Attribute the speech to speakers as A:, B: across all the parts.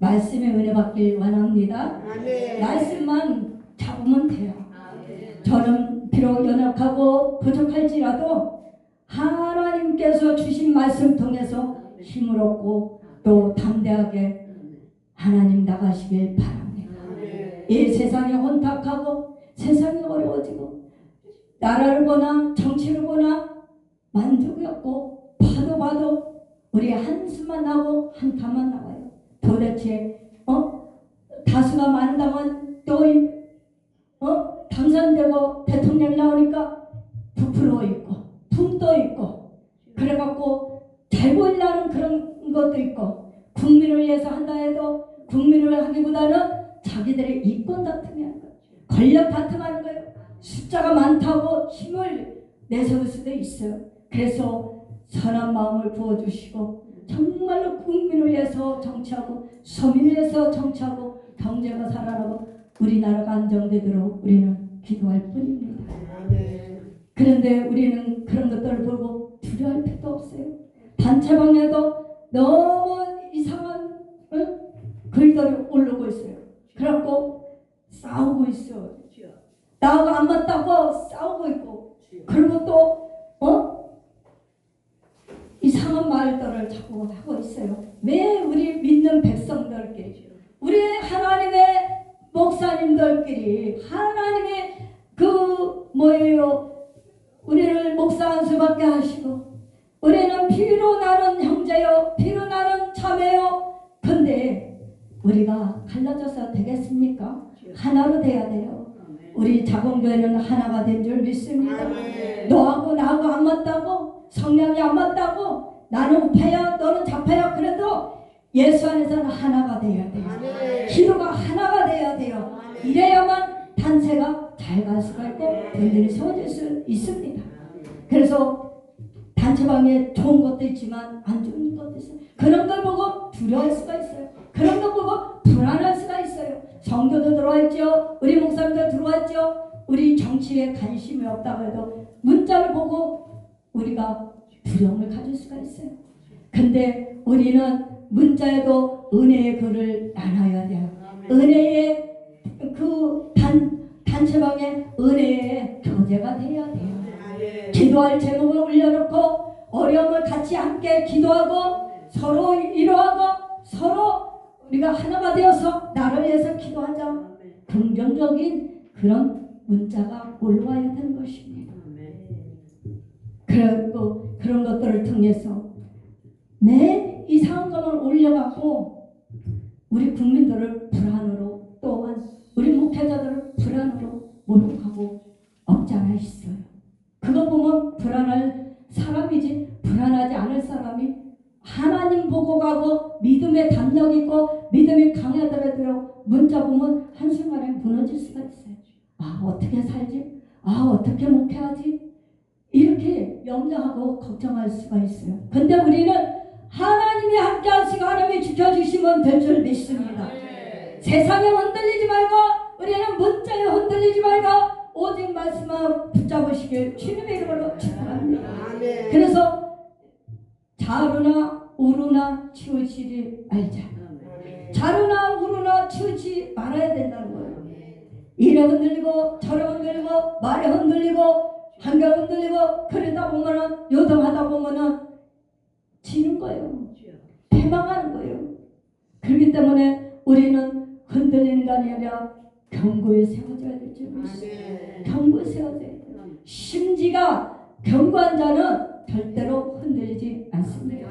A: 말씀의 은혜 받길 원합니다.
B: 아멘.
A: 말씀만 잡으면 돼요. 저는 비록 연약하고 부족할지라도 하나님께서 주신 말씀 통해서 힘을 얻고 또 담대하게 하나님 나가시길 바랍니다. 이 세상이 혼탁하고 세상이 어려워지고 나라를 보나 정치를 보나 만족이 없고 봐도 우리 한숨만 나고 한탄만 나와요. 도대체 다수가 많다면 또 당선되고 대통령 나오니까 부풀어 있고 품도 있고 그래갖고 잘 보이려는 그런 것도 있고 국민을 위해서 한다 해도 국민을 하기보다는 자기들의 이권 다툼하는 거예요. 권력 다툼하는 거예요. 숫자가 많다고 힘을 내세울 수도 있어요. 그래서 선한 마음을 부어주시고 정말로 국민을 위해서 정치하고 서민을 위해서 정치하고 경제가 살아나고 우리나라가 안정되도록 우리는 기도할 뿐입니다. 그런데 우리는 그런 것들을 보고 두려워할 필요도 없어요. 단체방에도 너무 이상한 글들이 오르고 있어요. 그래갖고 싸우고 있어. 나하고 안 맞다고 싸우고 있고 그리고 또 이상한 말들을 자꾸 하고 있어요. 왜 우리 믿는 백성들끼리 우리 하나님의 목사님들끼리 하나님의 우리를 목사한 수밖에 하시고 우리는 피로 나는 형제요 피로 나는 자매요. 근데 우리가 갈라져서 되겠습니까? 하나로 돼야 돼요. 우리 자공교회는 하나가 된 줄 믿습니다. 너하고 나하고 안 맞다고 성향이 안 맞다고 나는 우파야 너는 좌파야 그래도 예수 안에서는 하나가 돼야 돼요. 기도가 하나가 돼야 돼요. 이래야만 단체가 잘 갈 수가 있고 든든히 세워질 수 있습니다. 그래서 단체방에 좋은 것도 있지만 안 좋은 것도 있어요. 그런 걸 보고 두려워할 수가 있어요. 그런 걸 보고 불안할 수가 있어요. 성도도 들어와 있죠. 우리 목사님들 들어와 있죠. 우리 정치에 관심이 없다고 해도 문자를 보고 우리가 두려움을 가질 수가 있어요. 근데 우리는 문자에도 은혜의 글을 나눠야 돼요. 은혜의 단체방에 은혜의 교제가 돼야 돼요. 기도할 제목을 올려놓고 어려움을 같이 함께 기도하고 서로 위로하고 서로 우리가 하나가 되어서 나를 위해서 기도하자. 긍정적인 그런 문자가 올라와야 되는 것입니다. 그리고 그런 것들을 통해서 매 이상한 것을 올려갖고 우리 국민들을 불안으로 또한 우리 목회자들을 불안으로 몰고 없지 않아 있어요. 그거 보면 불안할 사람이지 불안하지 않을 사람이 하나님 보고 가고 믿음의 담력 있고 믿음이 강하더라도요 문자 보면 한순간에 무너질 수가 있어요. 아 어떻게 살지? 아 어떻게 목회하지? 이렇게 염려하고 걱정할 수가 있어요. 근데 우리는 하나님이 함께 하시고 하나님이 지켜주시면 될 줄 믿습니다. 세상에 흔들리지 말고 우리는 문자에 흔들리지 말고 오직 말씀만 붙잡으시길 주님의 이름으로 축복합니다. 그래서 좌루나 우루나 치우치지 말자. 좌루나 우루나 치우치 말아야 된다는 거예요. 이래 흔들리고 저래 흔들리고 말에 흔들리고 한결 흔들리고 그러다 보면은 요동하다 보면은 지는 거예요. 패망하는 거예요. 그렇기 때문에 우리는 흔들리는 게 아니라 견고히 세워져야 될 줄 믿습니다. 견고히 세워져야 돼요. 심지가 견고한 자는 절대로 흔들리지 않습니다.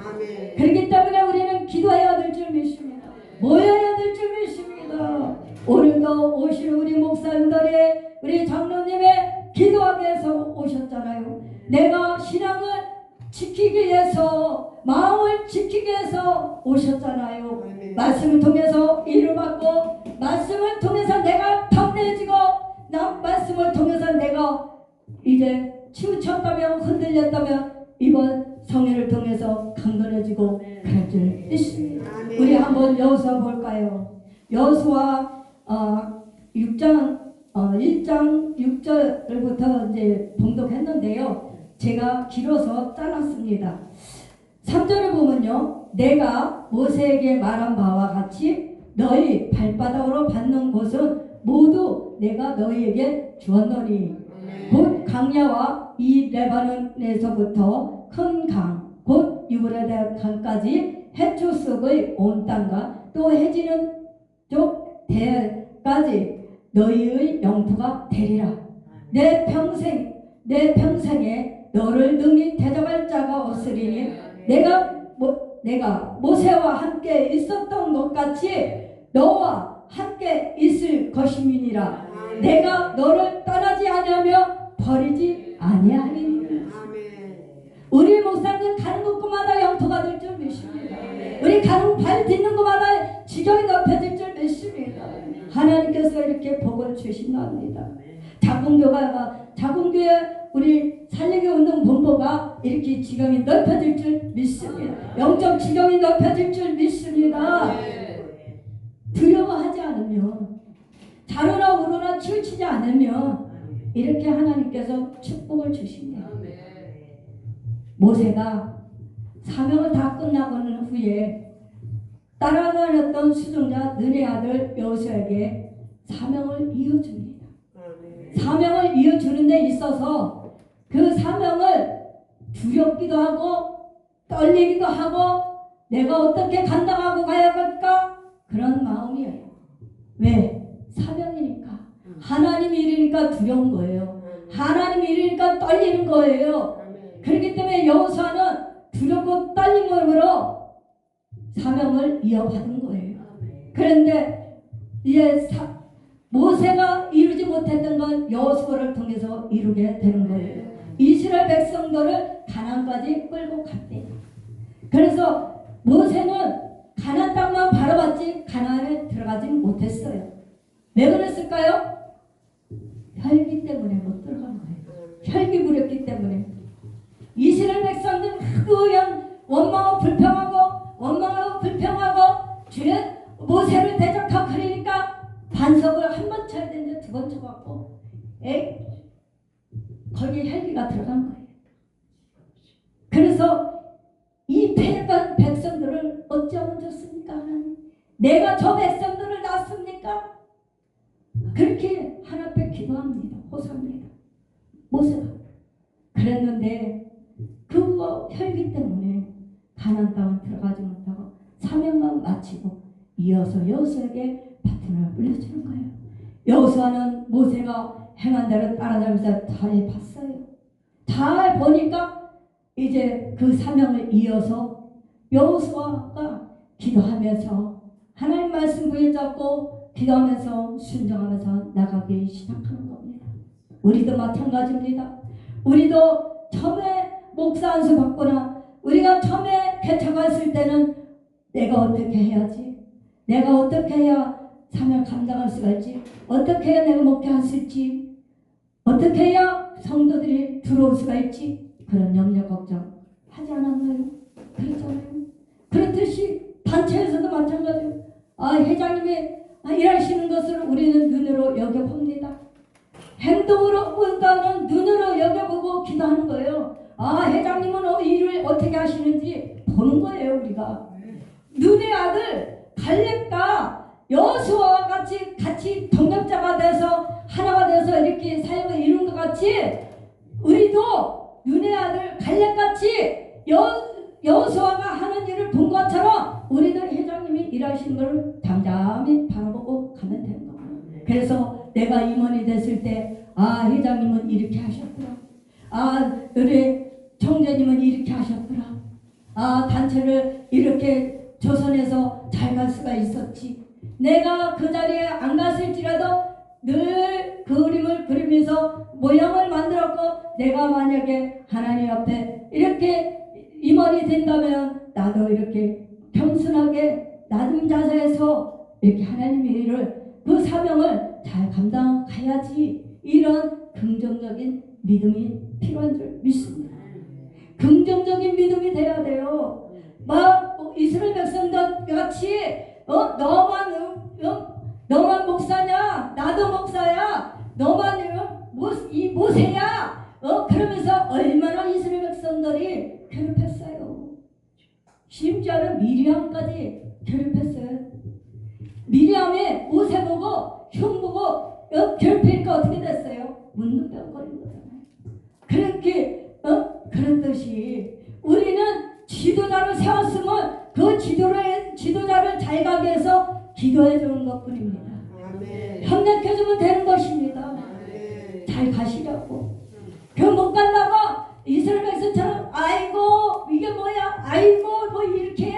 A: 그렇기 때문에 우리는 기도해야 될 줄 믿습니다. 모여야 될 줄 믿습니다. 오늘도 오시는 우리 목사님들이 우리 장로님의 기도하기 위해서 오셨잖아요. 내가 신앙을 지키기 위해서 마음을 지키기 위해서 오셨잖아요. 말씀을 통해서 일을 받고 말씀을 통해서 내가 담대해지고 말씀을 통해서 내가 이제 치우쳤다면 흔들렸다면 이번 성회를 통해서 강건해지고 그럴 줄 믿습니다. 우리 한번 여호수아 볼까요? 여호수아 6장 1장 6절부터 이제 봉독했는데요. 제가 길어서 잘랐습니다. 3절을 보면요. 내가 모세에게 말한 바와 같이 너희 발바닥으로 밟는 곳은 모두 내가 너희에게 주었노니 곧 강야와 이 레바논에서부터 큰 강, 곧 유브라데 강까지 해초 속의 온 땅과 또 해지는 쪽 대까지 너희의 영토가 되리라. 내 평생에 너를 능히 대적할 자가 없으리니 내가 모세와 함께 있었던 것 같이 너와 함께 있을 것임이니라. 내가 너를 떠나지 아니하며 버리지 아니하리니. 우리 목사님 가는 곳마다 영토가 될 줄 믿습니다. 우리 가는 발 딛는 곳마다 지경이 넓혀질 줄 믿습니다. 하나님께서 이렇게 복을 주신답니다. 자궁교회 우리 살리기 운동 본부가 이렇게 지경이 넓혀질 줄 믿습니다. 영적 지경이 넓혀질 줄 믿습니다. 두려워하지 않으면, 자로나 우로나 치우치지 않으면 이렇게 하나님께서 축복을 주십니다. 모세가 사명을 다 끝나고는 후에 따라다녔던 수종자 눈의 아들 여호수아에게 사명을 이어줍니다. 사명을 이어주는 데 있어서 그 사명을 두렵기도 하고 떨리기도 하고 내가 어떻게 감당하고 가야 할까? 그런 마음이에요. 왜? 사명이니까. 하나님 일이니까 두려운 거예요. 하나님 일이니까 떨리는 거예요. 그렇기 때문에 여호수아는 두렵고 떨림으로 사명을 이어받은 거예요. 그런데 이제 모세가 이루지 못했던 건 여호수아를 통해서 이루게 되는 거예요. 이스라엘 백성들을 가나안까지 끌고 갔대요. 그래서 모세는 가나안 땅만 바라봤지 가나안에 들어가지 못했어요. 왜 그랬을까요? 혈기 때문에 못 들어간 거예요. 혈기 부렸기 때문에. 이스라엘 백성들은 그냥 원망하고 불평하고 주의 모세를 대적하고 그러니까 반석을 한 번 쳐야 되는데 두 번 쳐갖고 거기에 혈기가 들어간 거예요. 그래서 이 패간 백성들을 어찌하면 좋습니까? 하나님? 내가 저 백성들을 낳습니까? 그렇게 하나님 앞에 기도합니다. 호소합니다. 모세가 그랬는데 그거 혈기 때문에 가나안 땅은 들어가지 못하고 사명만 마치고 이어서 여호수아에게 바톤을 물려주는 거예요. 여호수아는 모세가 행한 대로 따라다니면서 잘 봤어요. 잘 보니까 이제 그 사명을 이어서 여호수아가 기도하면서 하나님 말씀 붙잡고 기도하면서 순종하면서 나가기 시작하는 겁니다. 우리도 마찬가지입니다. 우리도 처음에 목사 안수 받거나 우리가 처음에 개척했을 때는 내가 어떻게 해야지? 내가 어떻게 해야 사명 감당할 수가 있지? 어떻게 해야 내가 목회할 수 있지? 어떻게 해야 성도들이 들어올 수가 있지? 그런 염려 걱정 하지 않았나요? 그랬잖아요. 그렇듯이 단체에서도 마찬가지예요. 회장님이 일하시는 것을 우리는 눈으로 여겨봅니다. 행동으로보다는 눈으로 여겨보고 기도하는 거예요. 회장님은 일을 어떻게 하시는지 보는 거예요. 우리가 눈의 아들 갈렙과 여호수아와 같이 동력자가 돼서 하나가 돼서 이렇게 사역을 이룬 것 같이 우리도 눈의 아들 갈렙같이 여호수아가 하는 일을 본 것처럼 우리도 회장님이 일하시는 걸 잠잠히 바라보고 가면 되는 거예요. 그래서 내가 임원이 됐을 때 회장님은 이렇게 하셨더라. 우리 총재님은 이렇게 하셨더라. 단체를 이렇게 조선에서 잘 갈 수가 있었지. 내가 그 자리에 안 갔을지라도 늘 그림을 그리면서 모양을 만들었고 내가 만약에 하나님 앞에 이렇게 임원이 된다면 나도 이렇게 겸손하게 낮은 자세에서 이렇게 하나님의 일을 그 사명을 잘 감당해야지. 이런 긍정적인 믿음이 필요한 줄 믿습니다. 긍정적인 믿음이 돼야 돼요. 이스라엘 백성들 같이 너만 목사냐? 나도 목사야. 너만 이 모세야. 그러면서 얼마나 이스라엘 백성들이 괴롭혔어요. 심지어는 미리암까지 괴롭혔어요. 다음에 모세 보고 흉 보고 괴롭히니까 어떻게 됐어요? 문둥병거린 거잖아요. 그렇게 그렇듯이 우리는 지도자를 세웠으면 그 지도자를 잘 가게 해서 기도해 주는 것뿐입니다. 협력해 주면 되는 것입니다. 잘 가시라고. 그 못 간다고 이스라엘 백성처럼 아이고 이게 뭐야 아이고 뭐 이렇게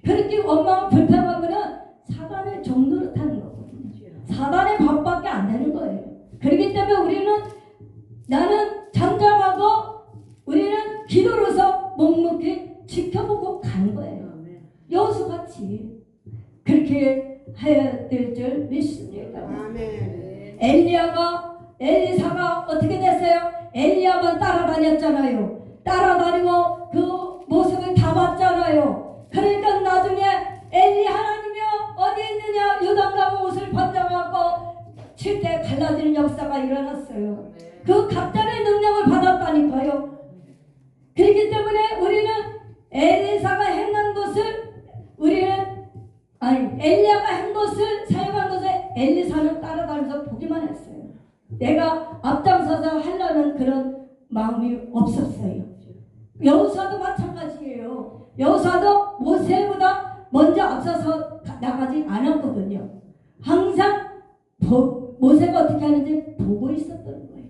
A: 그렇게 원망 불평하면은 사단의 종로를 타는 거거든요. 사단의 법밖에 안 되는 거예요. 그렇기 때문에 우리는 나는 잠잠하고 우리는 기도로서 묵묵히 지켜보고 가는 거예요. 여호수아같이 그렇게 해야 될 줄 믿습니다. 엘리사가 어떻게 됐어요? 엘리야만 따라다녔잖아요. 따라다니고 그 모습을 다 봤잖아요. 그러니까 나중에 엘리 하나님이여 어디 있느냐 요단강 옷을 번져갖고 칠 때 갈라지는 역사가 일어났어요. 그 갑자기 능력을 받았다니까요. 그렇기 때문에 우리는 엘리사가 행한 것을 엘리야가 한 것을 사용한 것을 엘리사는 따라다니면서 보기만 했어요. 내가 앞장서서 하려는 그런 마음이 없었어요. 여호수아도 마찬가지예요. 여호수아도 모세보다 먼저 앞서서 나가지 않았거든요. 항상 모세가 어떻게 하는지 보고 있었던 거예요.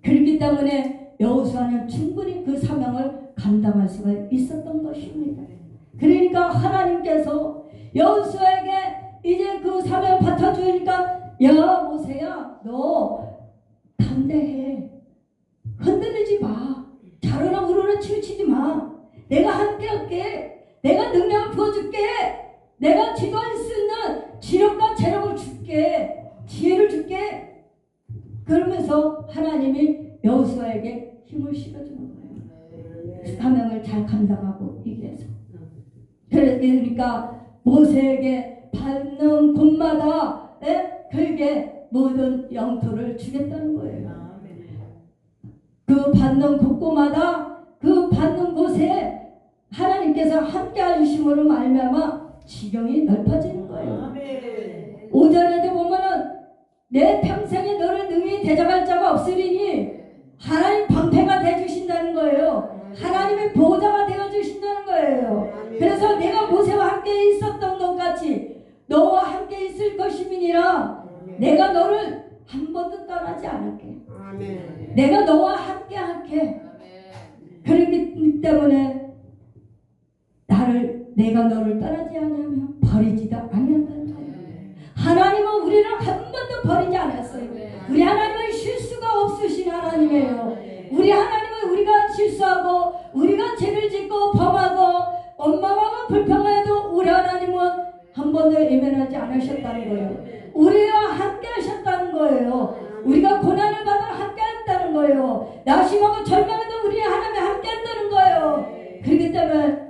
A: 그렇기 때문에 여호수아는 충분히 그 사명을 감당할 수가 있었던 것입니다. 그러니까 하나님께서 여호수아에게 이제 그 사명을 받아주니까 야 모세야 너 담대해. 흔들리지 마. 자로나 우로나 치우치지 마. 내가 함께 할게. 내가 능력을 부어줄게. 내가 지도할 수 있는 지력과 재력을 줄게. 지혜를 줄게. 그러면서 하나님이 여호수아에게 힘을 실어주는 거예요. 사명을 잘 감당하고 이기 위해서. 그러니까 모세에게 밟는 곳마다 그에게 모든 영토를 주겠다는 거예요. 그 받는 곳곳마다 그 받는 곳에 하나님께서 함께 하심으로 말미암아 지경이 넓어지는 거예요. 5절에도 보면은 내 평생에 너를 능히 대적할 자가 없으리니 하나님 방패가 되어주신다는 거예요. 하나님의 보호자가 되어주신다는 거예요. 그래서 내가 모세와 함께 있었던 것 같이 너와 함께 있을 것임이니라. 내가 너를 한 번도 떠나지 않을게. 내가 너와 함께 할게. 그렇기 때문에 내가 너를 떠나지 않으면 버리지도 않는다는 거예요. 하나님은 우리를 한 번도 버리지 않았어요. 우리 하나님은 실수가 없으신 하나님이에요. 우리 하나님은 우리가 실수하고 우리가 죄를 짓고 범하고 원망하고 불평해도 우리 하나님은 한 번도 외면하지 않으셨다는 거예요. 우리와 함께 하셨다는 거예요. 우리가 고난을 받아 함께 했다는 거예요. 낙심하고 절망해도 우리 하나님이 함께 했다는 거예요. 그렇기 때문에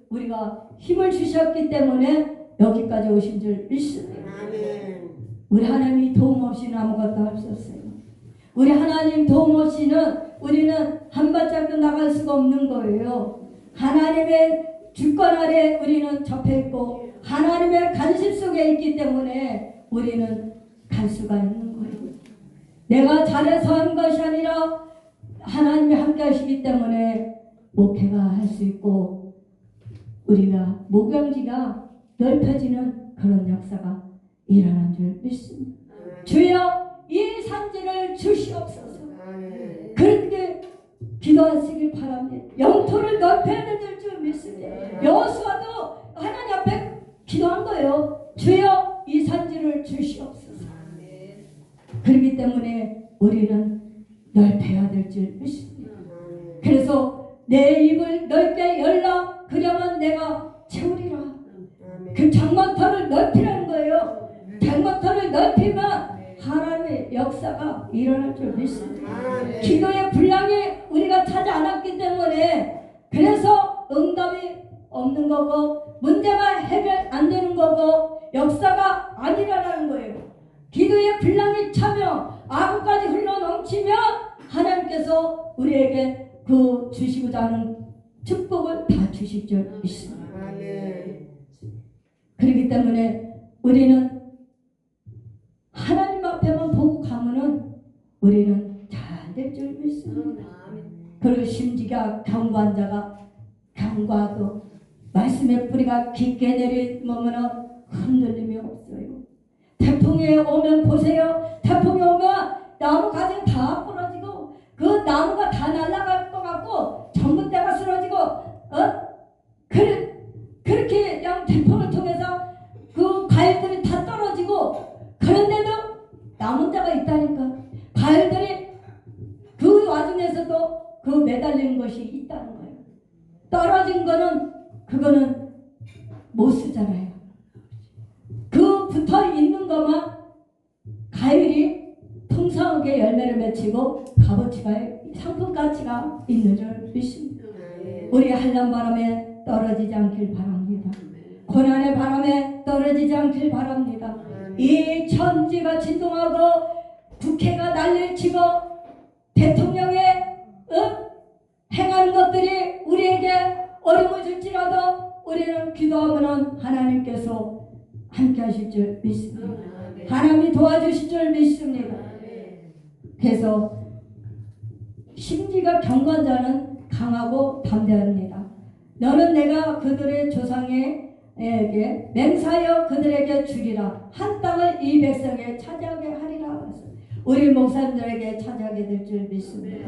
A: 우리가 힘을 주셨기 때문에 여기까지 오신 줄 믿습니다. 우리 하나님이 도움 없이는 아무것도 할 수 없어요. 우리 하나님 도움 없이는 우리는 한 발짝도 나갈 수가 없는 거예요. 하나님의 주권 아래 우리는 접해있고 하나님의 간섭 속에 있기 때문에 우리는 갈 수가 있는 거예요. 내가 잘해서 한 것이 아니라 하나님이 함께 하시기 때문에 목회가 할 수 있고 우리가 목양지가 넓혀지는 그런 역사가 일어난 줄 믿습니다. 주여 이 산지를 주시옵소서. 그렇게 기도하시길 바랍니다. 영토를 넓혀야 될 줄 믿습니다. 여호수아도 하나님 앞에 기도한 거예요. 주여 이 산지를 주시옵소서. 그렇기 때문에 우리는 넓혀야 될 줄 믿습니다. 그래서 내 입을 넓게 열라. 그러면 내가 채우리라. 그 장막터를 넓히라는 거예요. 장막터를 넓히면 하나님의 역사가 일어날 줄 믿습니다. 기도의 분량이 우리가 차지 않았기 때문에 그래서 응답이 없는 거고 문제가 해결 안 되는 거고 역사가 안 일어나는 거예요. 기도의 분량이 차며 아구까지 흘러 넘치면 하나님께서 우리에게 그 주시고자 하는 축복을 다 주실 줄 믿습니다. 그렇기 때문에 우리는 하나님 앞에만 보고 가면은 우리는 잘 될 줄 믿습니다. 그리고 심지가 경고한 자가 경고하고 말씀의 뿌리가 깊게 내리면은 흔들림이 없어요. 태풍이 오면 보세요. 태풍이 오면 나무 가지 다 부러지고 그 나무가 다 날아갈 것 같고 전봇대가 쓰러지고 그렇게 그냥 태풍을 통해서 그 과일들이 다 떨어지고 그런데도 남은 자가 있다니까. 과일들이 그 와중에서도 그 매달리는 것이 있다는 거예요. 떨어진 거는 그거는 못 쓰잖아요. 그 붙어 있는 것만 과일이 풍성하게 열매를 맺히고 값어치가 상품 가치가 있는 줄 믿습니다. 우리 한란 바람에 떨어지지 않길 바랍니다. 고난의 바람에 떨어지지 않길 바랍니다. 이 천지가 진동하고 국회가 난리치고 대통령의 행하는 것들이 우리에게 어려움을 줄지라도 우리는 기도하면 하나님께서 함께 하실 줄 믿습니다. 하나님이 도와주실 줄 믿습니다. 그래서 심지가 경건한 자는 강하고 담대합니다. 너는 내가 그들의 조상에게 맹사하여 그들에게 주리라. 한 땅을 이 백성에 차지하게 하리라. 우리 목사님들에게 차지하게 될 줄 믿습니다.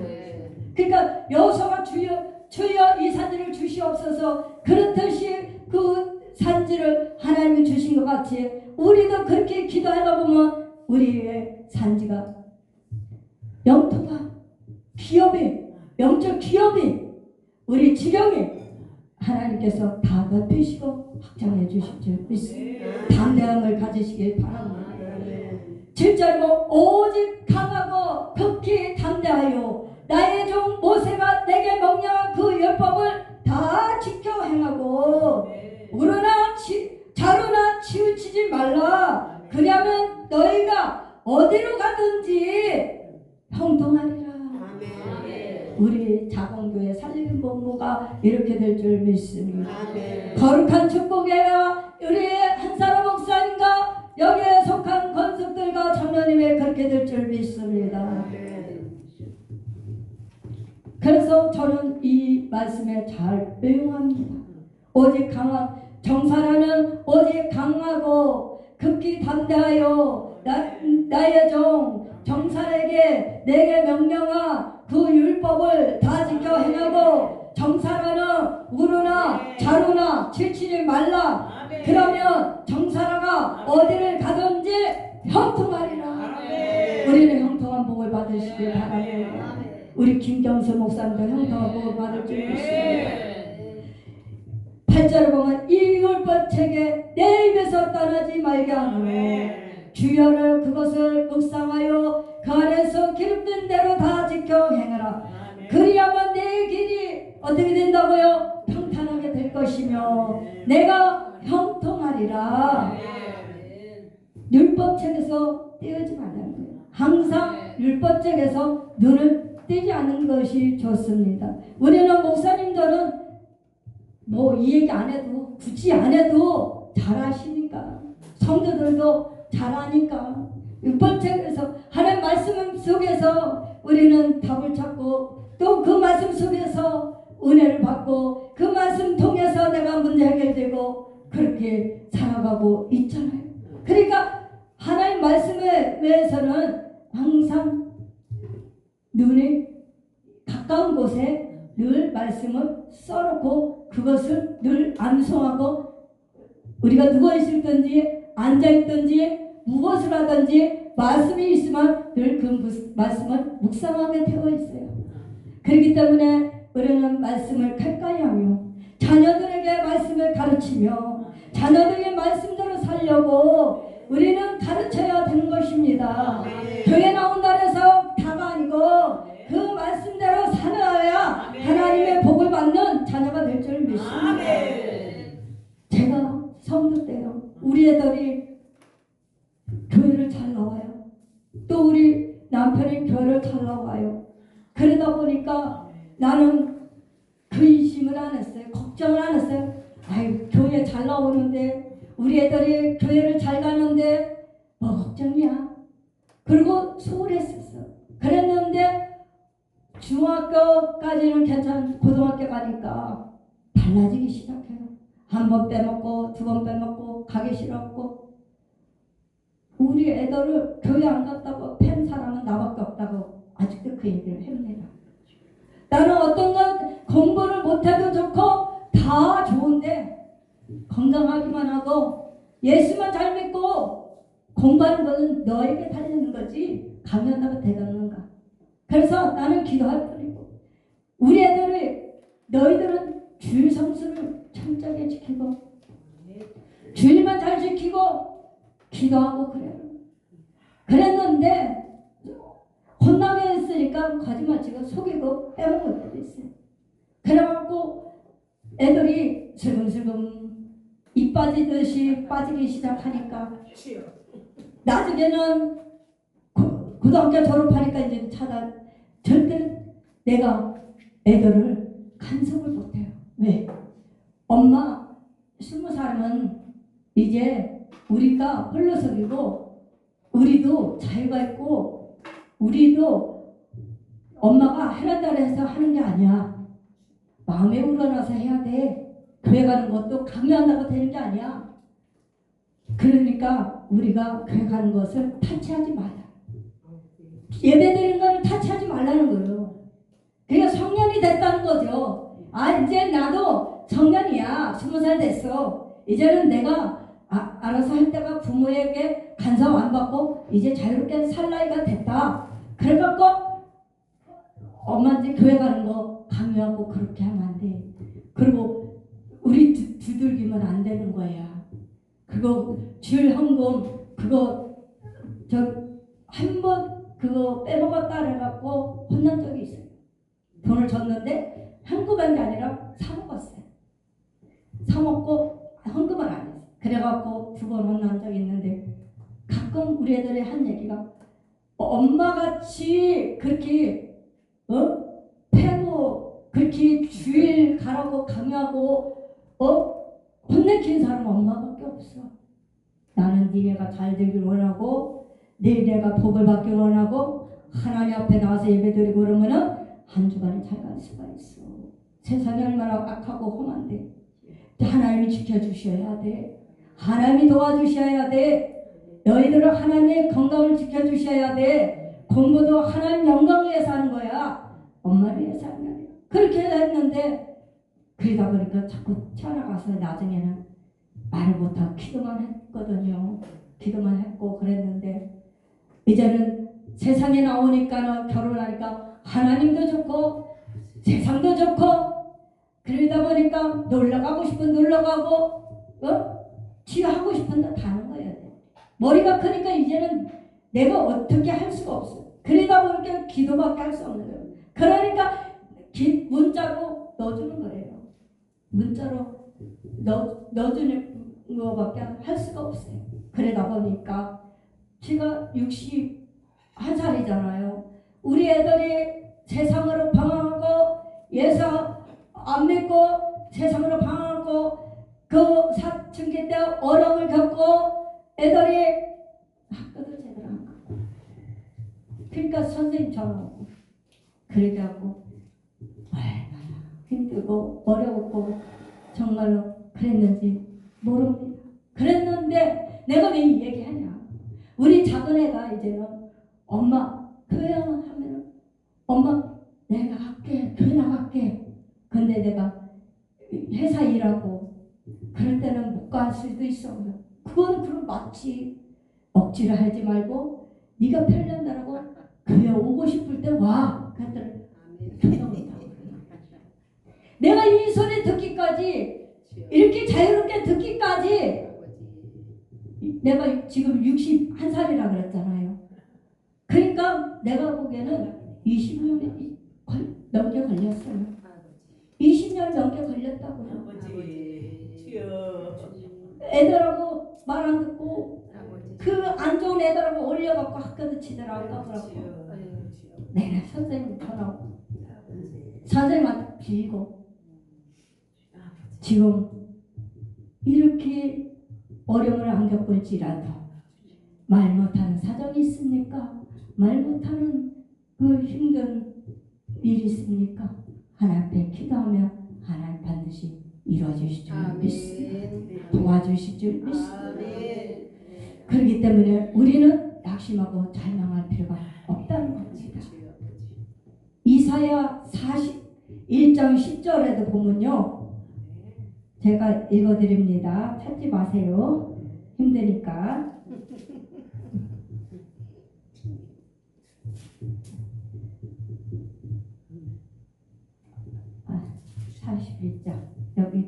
A: 그러니까 여호수아가 주여 이 산지를 주시옵소서 그렇듯이 그 산지를 하나님이 주신 것 같이 우리도 그렇게 기도하다 보면 우리의 산지가 영토가 기업이 영적 기업이 우리 지경이 하나님께서 다 넓히시고 확장해 주실 줄 믿습니다. 담대함을 가지시길 바랍니다. 7절로 오직 강하고 극히 담대하여 나의 종 모세가 내게 명령한 그 율법을 다 지켜 행하고 우러나 자루나 치우치지 말라. 그리하면 너희가 어디로 가든지 형통하리라. 우리 자공교회 살리는 본부가 이렇게 될 줄 믿습니다. 거룩한 축복회와 우리 한사람 목사님과 여기에 속한 권속들과 청년님이 그렇게 될 줄 믿습니다. 그래서 저는 이 말씀에 잘 매용합니다. 오직 강한 정사라는 오직 강하고 극히 담대하여 나의 종 정사에게 내게 명령한 그 율법을 다 지켜 행하고 정사라는 우르나 자루나 치치지 말라. 그러면 정사라가 어디를 가든지 형통하리라. 우리는 형통한 복을 받으시길 바랍니다. 우리 김경수 목사님도 형통한 복을 받을 줄 믿습니다. 8절을 보면 이 율법책에 내 입에서 떠나지 말게 하노. 주여를 그것을 묵상하여 그 안에서 기름된 대로 다 지켜 행하라. 그리하면 내 길이 어떻게 된다고요? 평탄하게 될 것이며 내가 형통하리라. 율법책에서 떼지 말라는 거예요. 항상 율법책에서 눈을 떼지 않는 것이 좋습니다. 우리는 목사님들은 뭐 이 얘기 안 해도 굳이 안 해도 잘 아시니까 성도들도 잘 아니까 율법책에서 하나님 말씀 속에서 우리는 답을 찾고 또 그 말씀 속에서 은혜를 받고 그 말씀 통해서 내가 문제 해결되고 그렇게 살아가고 있잖아요. 그러니까 하나님 말씀에 대해서는 항상 눈이 가까운 곳에 늘 말씀을 써놓고 그것을 늘 암송하고 우리가 누워있을든지 앉아있든지 무엇을 하든지 말씀이 있으면 늘 그 말씀을 묵상하게 되어 있어요. 그렇기 때문에 우리는 말씀을 가까이 하며 자녀들에게 말씀을 가르치며 자녀들의 말씀대로 살려고 우리는 가르쳐야 되는 것입니다. 교회 나온다 해서 다가 아니고 그 말씀대로 살아야 하나님의 복을 받는 자녀가 될 줄 믿습니다. 제가 성도 때요 우리 애들이 교회를 잘 나와요. 또 우리 남편이 교회를 잘 나와요. 그러다 보니까 나는 근심을 안 했어요. 걱정을 안 했어요. 아유 교회 잘 나오는데 우리 애들이 교회를 잘 가는데 뭐 걱정이야. 그리고 소홀했었어. 그랬는데 중학교까지는 괜찮, 고등학교 가니까 달라지기 시작해요. 한 번 빼먹고 두 번 빼먹고 가기 싫었고, 우리 애들을 교회 안 갔다고 팬 사람은 나밖에 없다고 아직도 그 얘기를 합니다. 나는 어떤 건 공부를 못해도 좋고 다 좋은데 건강하기만 하고 예수만 잘 믿고 공부하는 것은 너에게 달리는 거지 강연하고 되겠는가. 그래서 나는 기도할 뿐이고, 우리 애들이 너희들은 주일 성수를 철저하게 지키고 주일만 잘 지키고 기도하고 그래요. 그랬는데 혼나게 했으니까 거짓말치고 속이고 빼먹을 때도 있어요. 그래갖고 애들이 슬금슬금 입 빠지듯이 빠지기 시작하니까 나중에는 고등학교 졸업하니까 이제 절대 내가 애들을 간섭을 못해요. 왜? 엄마 20살은 이제 우리가 홀로서기고 우리도 자유가 있고 우리도 엄마가 하란다고 해서 하는 게 아니야. 마음에 우러나서 해야 돼. 교회 가는 것도 강요한다고 되는 게 아니야. 그러니까 우리가 교회 가는 것을 타치하지 말라. 예배드리는 것을 타치하지 말라는 거예요. 그러니까 성년이 됐다는 거죠. 아, 이제 나도 성년이야. 20살 됐어. 이제는 내가 알아서 할 때가 부모에게 간섭 안 받고 이제 자유롭게 살 나이가 됐다. 그래갖고 엄마 이제 교회 가는 거 강요하고 그렇게 하면 안 돼. 그리고 우리 두들기면 안 되는 거야. 그거 주일 헌금 그거 한 번 그거 빼먹었다 그래갖고 혼난 적이 있어요. 돈을 줬는데 한꺼번에 아니라 사먹었어요. 사먹고 헌금을 안 했어요. 그래갖고 2번 혼난 적이 있는데, 가끔 우리 애들이 한 얘기가 엄마같이 그렇게 패고 그렇게 주일 가라고 강요하고 혼내키는 사람은 엄마밖에 없어. 나는 니네가 잘 되길 원하고 니네가 복을 받길 원하고 하나님 앞에 나와서 예배드리고 그러면은 한 주간이 잘 갈 수가 있어. 세상이 얼마나 악하고 험한데 하나님이 지켜주셔야 돼. 하나님이 도와주셔야 돼. 너희들은 하나님의 건강을 지켜주셔야 돼. 공부도 하나님 영광을 위해서 하는 거야. 엄마를 위해서 하는 거야. 그렇게 했는데 그러다 보니까 자꾸 튀어나가서 나중에는 말을 못하고 기도만 했거든요. 기도만 했고 그랬는데, 이제는 세상에 나오니까는 결혼하니까 하나님도 좋고 세상도 좋고 그러다 보니까 놀러가고 싶은 놀러가고 치유하고 싶은 데 다 하는 거예요. 머리가 크니까 이제는 내가 어떻게 할 수가 없어. 그러다 보니까 기도밖에 할 수 없는 거예요. 그러니까 문자로 넣어주는 거예요. 문자로 넣어주는 거밖에 할 수가 없어요. 그러다 보니까 제가 61살이잖아요. 우리 애들이 세상으로 방황하고 예수 안 믿고 세상으로 방황하고 그 사춘기 때 어려움을 겪고 애들이 학교도 제대로 안 가고, 그러니까 선생님 전화오고 그래갖고 얼마나 힘들고 어려웠고 정말로 그랬는지 모릅니다. 그랬는데 내가 왜 이 얘기하냐. 우리 작은 애가 이제는 엄마 교회 하면은 엄마 내가 갈게, 교회 나갈게. 근데 내가 회사 일하고 그럴 때는 못 갈 수도 있어. 그건 그럼 맞지. 억지로 하지 말고 네가 편리한다라고 교회 오고 싶을 때 와. 그랬더니 내가 이 소리 듣기까지, 이렇게 자유롭게 듣기까지, 내가 지금 61살이라 그랬잖아요. 그러니까 내가 보기에는 20년이 넘게 걸렸어요. 20년 넘게 걸렸다고요. 애들하고 말 안 듣고 그 안 좋은 애들하고 올려갖고 학교도 제대로 안 가더라고. 내가 선생님 전화하고 선생님한테 빌고 지금 이렇게 어려움을 안 겪을지라도 말 못하는 사정이 있습니까? 말 못하는 그 힘든 일이 있습니까? 하나님 앞에 기도하면 하나님 반드시 이루어주실 줄 믿습니다. 도와주실 줄 믿습니다. 그렇기 때문에 우리는 낙심하고 절망할 필요가 없다는 겁니다. 이사야 41장 10절에도 보면요, 제가 읽어드립니다. 찾지 마세요. 힘드니까. 41장 여기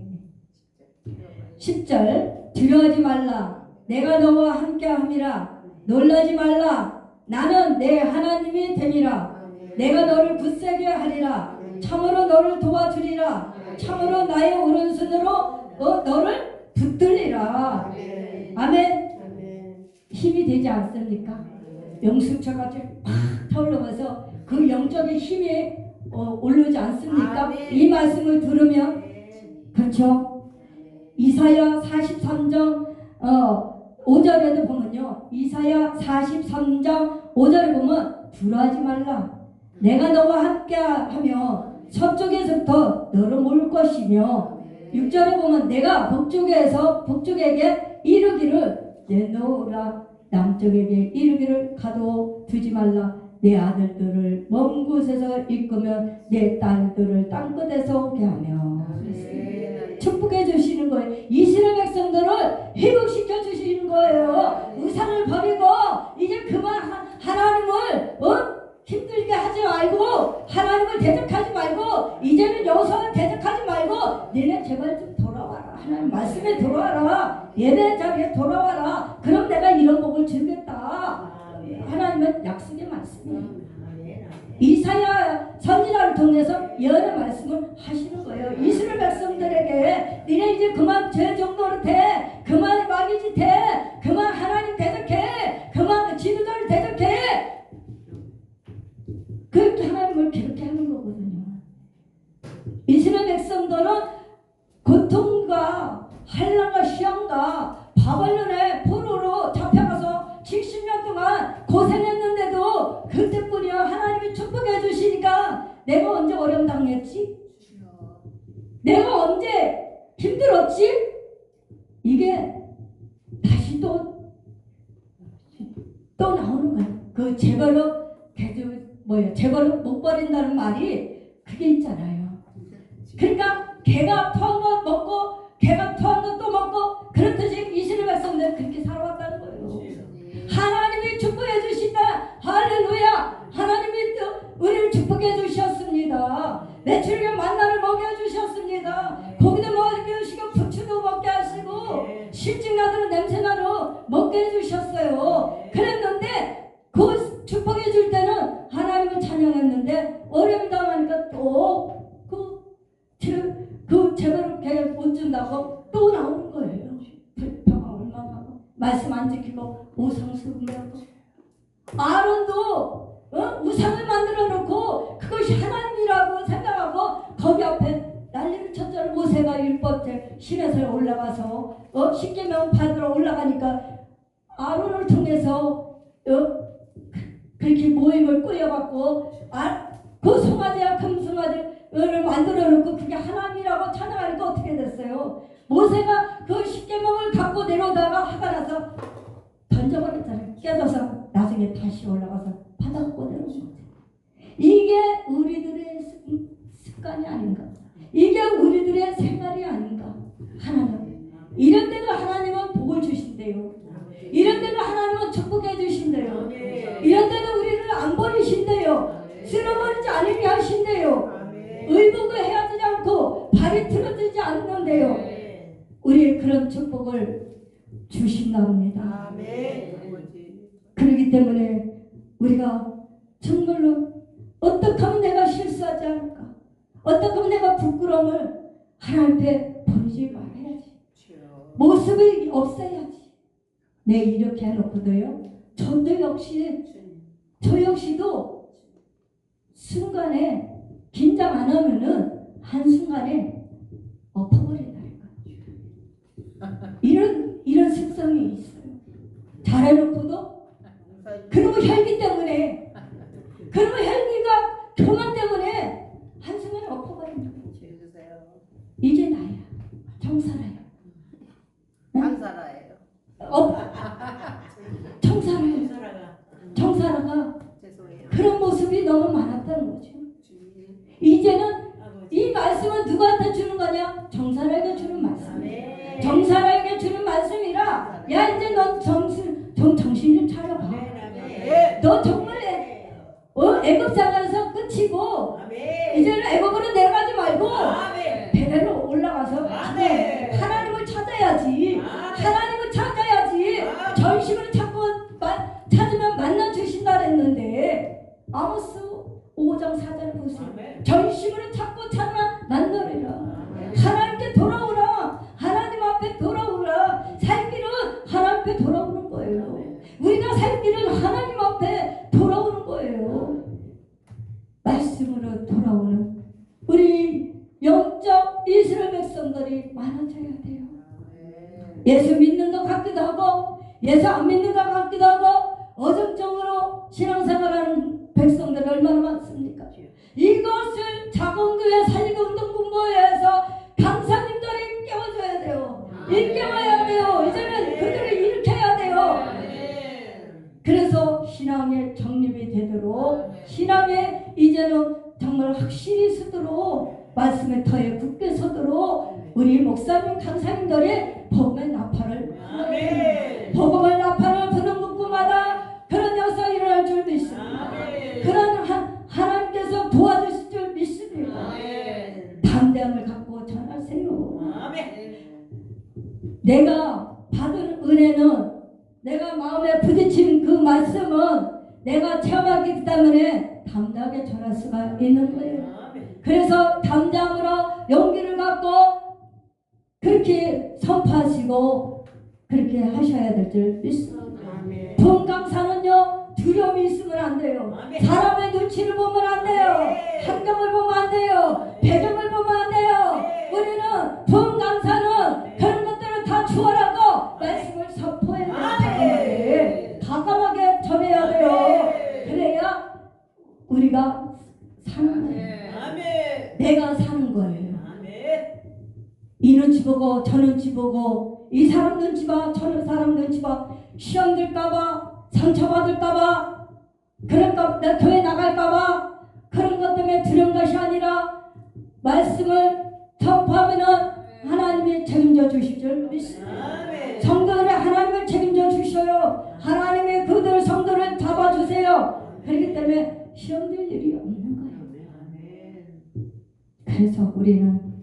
A: 10절 두려워하지 말라. 내가 너와 함께함이라. 놀라지 말라. 나는 내 하나님이 됨이라. 내가 너를 굳세게 하리라. 참으로 너를 도와주리라. 참으로 나의 오른손으로 너를 붙들리라. 아멘. 힘이 되지 않습니까? 영수처같이 팍 타올라가서 그 영적인 힘이 오르지 않습니까? 이 말씀을 들으면 그렇죠? 이사야 43장 5절에도 보면요, 이사야 43장 5절에 보면 두려워하지 말라. 내가 너와 함께하며 서쪽에서부터 너를 모을 것이며 6절에 보면 내가 북쪽에게 이르기를 내놓으라. 남쪽에게 이르기를 가둬두지 말라. 내 아들들을 먼 곳에서 이끄면 내 딸들을 땅끝에서 오게 하며 축복해 주시는 거예요. 이스라엘 백성들을 회복시켜 주시는 거예요. 우상을 버리고 이제 그만 하나님을 힘들게 하지 말고, 하나님을 대적하지 말고, 이제는 여호수아를 대적하지 말고, 너네 제발 좀 돌아와라. 하나님 말씀에 돌아와라. 예배 자리에 돌아와라. 그럼 내가 이런 복을 주겠다. 하나님은 약속의 말씀이에요. 이사야 선지자를 통해서 여러 말씀을 하시는 거예요. 이스라엘 백성들에게 너네 이제 그만 죄 정도로 돼, 그만 마귀짓 해, 그만 하나님 대적해, 그만 지도자를 대적해. 그렇게 하나님을 그렇게 하는 거거든요. 이스라엘 백성들은 고통과 환난과 시험과 바벨론의 포로로 잡혀가서 70년 동안 고생했는데도 그때뿐이야 하나님이 축복해 주시니까 내가 언제 어려움 당했지? 내가 언제 힘들었지? 이게 다시 또 나오는 거야. 그 재벌로 재벌로 못 버린다는 말이 그게 있잖아요. 그러니까 개가 토한 거 먹고 개가 토한 거 또 먹고 그렇듯이 이스라엘 백성들은 그렇게 살아왔다는 거예요. 하나님이 축복해 주신다. 할렐루야. 하나님이 또 우리를 축복해 주셨습니다. 매출계 만나를 먹여 주셨습니다. 고기도 먹여 주시고 부추도 먹게 하시고 실증나도록 냄새나도록 먹게 해주셨어요. 그랬는데 그 축복해 줄 때는 하나님을 찬양했는데 어려움이 당하니까 또 그 제대로 못 준다고 또 나오는 거예요. 불평하고 얼마나 말씀 안 지키고 우상 숭배하고. 아론도 우상을 만들어 놓고 그것이 하나님이라고 생각하고 거기 앞에 난리를 쳤잖아. 모세가 율법제 시내산에 올라가서 십계명 받으러 올라가니까 아론을 통해서 그렇게 모임을 꾸려갖고 그 송아지와 금송아지를 만들어 놓고 그게 하나님이라고 찬양하니까 어떻게 됐어요? 모세가 그 십계명을 갖고 내려오다가 화가 나서 던져버렸잖아요. 깨져서 나중에 다시 올라가서 바닥 내려온 거죠. 이게 우리들의 습관이 아닌가? 이게 우리들의 생활이 아닌가? 하나님 이런 데도 하나님은 복을 주신대요. 이런 데도 하나님은 축복해 주신대요. 이런 데도 우리를 안 버리신대요. 쓸어버리지 않으게 하신대요. 의복을 헤어지지 않고 발이 틀어지지 않는데요. 우리의 그런 축복을 주신답니다. 그렇기 때문에 우리가 정말로 어떻게 하면 내가 실수하지 않을까? 어떻게 하면 내가 부끄러움을 하나님 앞에 버리지 말아야지. 모습이 없애야지. 내 이렇게 해놓고도요. 저 역시도 순간에 긴장 안 하면은 한순간에 엎어버린다는 거예요. 이런 습성이 있어요. 잘해놓고도 그놈의 혈기 때문에, 그놈의 혈기가 교만 때문에 한숨을 엎어버리는 거예요. 이제 나야. 정사라요.
B: 장사라예요.
A: 정사라가
B: 죄송해요.
A: 그런 모습이 너무 많았다는 거죠. 이제는 이 말씀은 누구한테 주는 거냐? 정사라에게 주는 말씀이에요. 정사라에게 주는 말씀이라, 야 이제 넌 정신 좀 차려봐. 너 정말 애굽 생활에서 끝이고 이제는 애굽으로 내려가지 말고 베델로 올라가서 하나님을 찾아야지. 하나님을 찾아야지. 전심을 찾으면 만나 주신다 그랬는데, 아모스 5장 4절 보세요. 전심으로 찾으면 만나리라. 하나님께 돌아오라. 하나님 앞에 돌아오라. 살 길은 하나님 앞에 돌아오는 거예요. 우리가 살 길은 하나님 앞에 돌아오는 거예요. 말씀으로 돌아오는 우리 영적 이스라엘 백성들이 많아져야 돼요. 예수 믿는 것 같기도 하고 예수 안 믿는 것 같기도 하고 어정쩡으로 신앙생활하는 백성들이 얼마나 많습니까? 이것을 작은교회 살리고운동본부에서 강사님들이 깨워줘야 돼요. 일깨워야 돼요. 이제는 그들을 일으켜야 돼요. 그래서 신앙의 정립이 되도록, 신앙에 이제는 정말 확실히 서도록, 말씀의 터에 굳게 서도록 우리 목사님 강사님들이 복음의 나팔을, 복음의 나팔을 부는 곳마다 그런 역사가 일어날 줄 믿습니다. 그런 하나님께서 도와주실 줄 믿습니다. 담대함을 갖고 전하세요. 내가 받은 은혜는, 내가 마음에 부딪힌 그 말씀은 내가 체험하기 때문에 담대하게 전할 수가 있는 거예요. 그래서 담대함으로 용기를 갖고 그렇게 선포하시고 그렇게 하셔야 될 줄 믿습니다. 부흥 강사는요, 두려움이 있으면 안 돼요. 사람의 눈치를 보면 안 돼요. 환경을 보면 안 돼요. 배경을 보면 안 돼요. 우리는 부흥 강사는 그런 것들을 다 추월하고 말씀을 선포해야 돼요. 과감하게 전해야 돼요. 그래야 우리가 사는 거예요. 내가 사는 거예요. 이 눈치 보고 저 눈치 보고 이 사람 눈치 봐, 저 사람 눈치 봐, 시험 들까봐, 상처받을까봐, 그럴까, 나 교회 나갈까봐, 그런 것 때문에 두려운 것이 아니라 말씀을 선포하면은 하나님이 책임져 주실 줄 믿습니다. 성도들의 하나님을 책임져 주셔요. 하나님의 그들 성도를 잡아주세요. 그렇기 때문에 시험 될 일이 없는 거예요. 그래서 우리는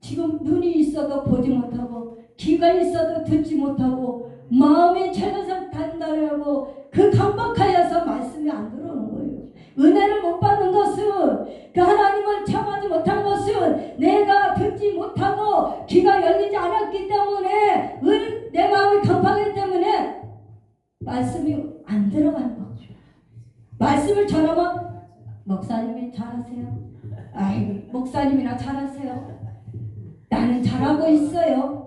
A: 지금 눈이 있어도 보지 못하고 귀가 있어도 듣지 못하고 마음이 철저히 단단하고 그 강박하여서 말씀이 안 들어오는 거예요. 은혜를 못 받는 것은, 그 하나님을 체험하지 못한 것은 내가 듣지 못하고 귀가 열리지 않았기 때문에, 내 마음이 강박하기 때문에 말씀이 안 들어가는 거죠. 말씀을 전하면 목사님이 잘하세요. 아이, 목사님이나 잘하세요. 나는 잘하고 있어요.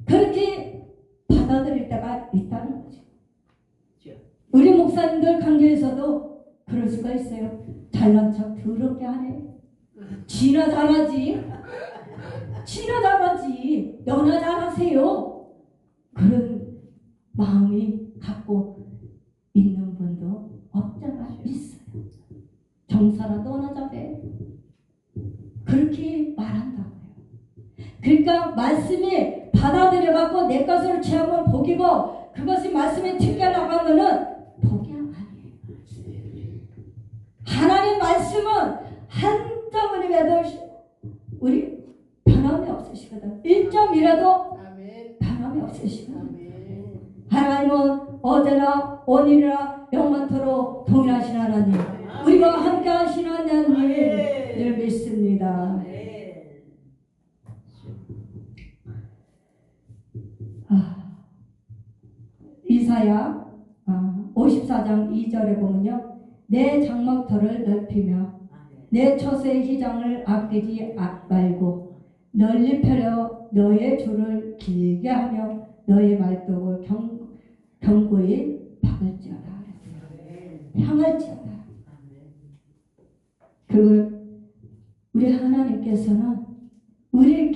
A: 그렇게 받아들일 때가 있다는 거죠. 우리 목사님들 관계에서도 그럴 수가 있어요. 잘난 척 더럽게 하네. 지나 잘하지. 지나 잘하지. 너나 잘하세요. 그런 마음이 갖고 있는 분도 없잖아 있어요. 정사라도 너나 잘해. 그렇게 말한다고요. 그러니까 말씀이 받아들여갖고 내 것으로 체험한 복이고, 그것이 말씀에 튕겨나가면은 복이 아니에요. 하나님 말씀은 한 점이라도 우리 변함이 없으시거든. 1점이라도 변함이 없으시거든. 하나님은 어제나 오늘이나 영원토록 동일하신 하나님, 우리와 함께 하신 하나님을 믿습니다. 이사야 54장 2절에 보면요, 내 장막터를 넓히며 내 처소의 희장을 아끼지 말고 널리 펴려 너의 줄을 길게 하며 너의 말뚝을 견고히 박을지어다. 향할지어다. 우리 하나님께서는 우리의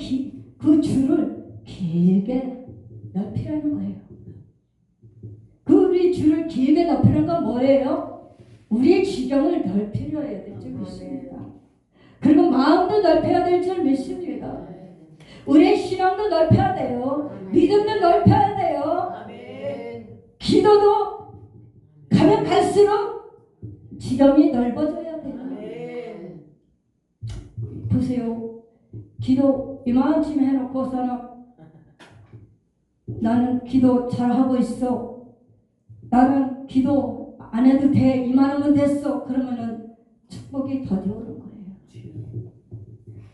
A: 그 줄을 길게 넓히라는 거예요. 우리 줄을 길게 넓히는 건 뭐예요? 우리의 지경을 넓히려야 될 줄 믿습니다. 그리고 마음도 넓혀야 될 줄 믿습니다. 우리의 신앙도 넓혀야 돼요. 믿음도 넓혀야 돼요. 기도도 가면 갈수록 지경이 넓어져야 돼요. 보세요. 기도 이만큼 해놓고서는 나는 기도 잘하고 있어. 나는 기도 안 해도 돼. 이만하면 됐어. 그러면은 축복이 더디 오는 거예요.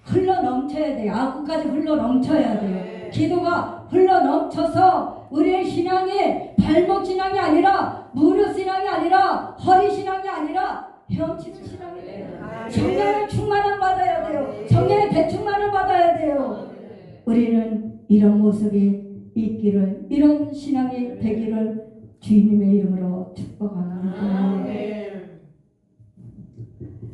A: 흘러 넘쳐야 돼요. 아구까지 흘러 넘쳐야 돼요. 기도가 흘러 넘쳐서 우리의 신앙이 발목 신앙이 아니라 무릎 신앙이 아니라 허리 신앙이 아니라 헤엄치는 신앙이 돼요. 성령의 충만을 받아야 돼요. 성령의 대충만을 받아야 돼요. 우리는 이런 모습이 있기를, 이런 신앙이 되기를 주님의 이름으로 축복합니다.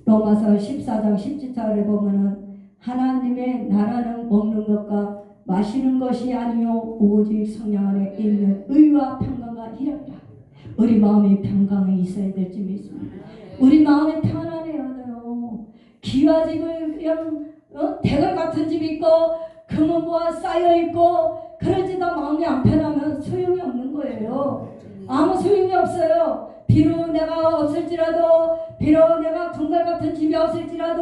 A: 로마서 14장 17절에 보면은 하나님의 나라는 먹는 것과 마시는 것이 아니요 오직 성령 안에 있는 의와 평강과 이랍니다. 우리 마음이 평강이 있어야 될지 믿습니다. 우리 마음이 편안해야 돼요. 기와집을 그냥 대궐 같은 집 있고 금은보화 쌓여있고 그러지도 마음이 안 편하면 소용이 없는 거예요. 아무 소용이 없어요. 비록 내가 없을지라도, 비록 내가 궁궐 같은 집이 없을지라도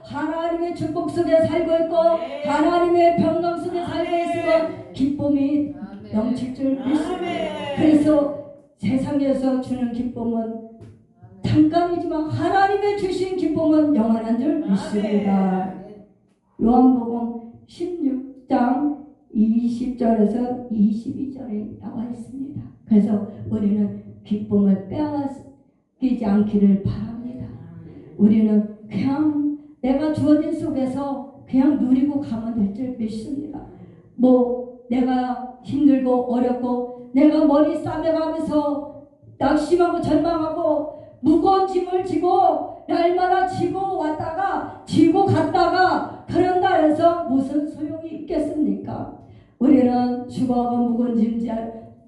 A: 하나님의 축복 속에 살고 있고 하나님의 평강 속에 살고 있으면 기쁨이 넘칠 줄 믿습니다. 그래서 세상에서 주는 기쁨은 잠깐이지만 하나님의 주신 기쁨은 영원한 줄 믿습니다. 요한복음 16장 20절에서 22절에 나와 있습니다. 그래서 우리는 기쁨을 빼앗기지 않기를 바랍니다. 우리는 그냥 내가 주어진 속에서 그냥 누리고 가면 될 줄 믿습니다. 내가 힘들고 어렵고 내가 머리 싸매가면서 낙심하고 절망하고 무거운 짐을 지고 날마다 지고 왔다가 지고 갔다가 그런다 해서 무슨 소용이 있겠습니까? 우리는 죽어가 무거운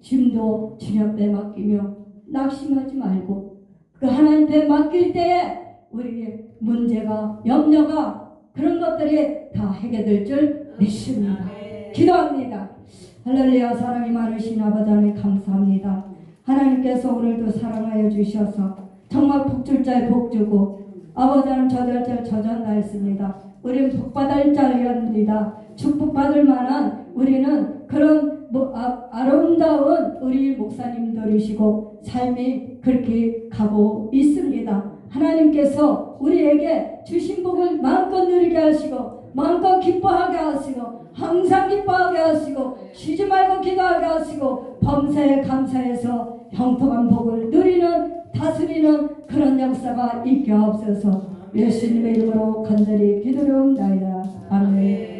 A: 짐도 주님께 맡기며 낙심하지 말고 그 하나님께 맡길 때에 우리의 문제가 염려가 그런 것들이 다 해결될 줄 믿습니다. 기도합니다. 할렐루야. 사랑이 많으신 아버지 하나님 감사합니다. 하나님께서 오늘도 사랑하여 주셔서 정말 복줄 자에 복주고 아버지 하나님 저절 자에 저전다 했습니다. 우리는 복받을 자였습니다. 축복받을 만한 우리는 그런 아름다운 우리 목사님들이시고 삶이 그렇게 가고 있습니다. 하나님께서 우리에게 주신 복을 마음껏 누리게 하시고 마음껏 기뻐하게 하시고 항상 기뻐하게 하시고 쉬지 말고 기도하게 하시고 범사에 감사해서 형통한 복을 누리는 다스리는 그런 역사가 있게 하옵소서. 예수님의 이름으로 간절히 기도드리옵나이다. 아멘.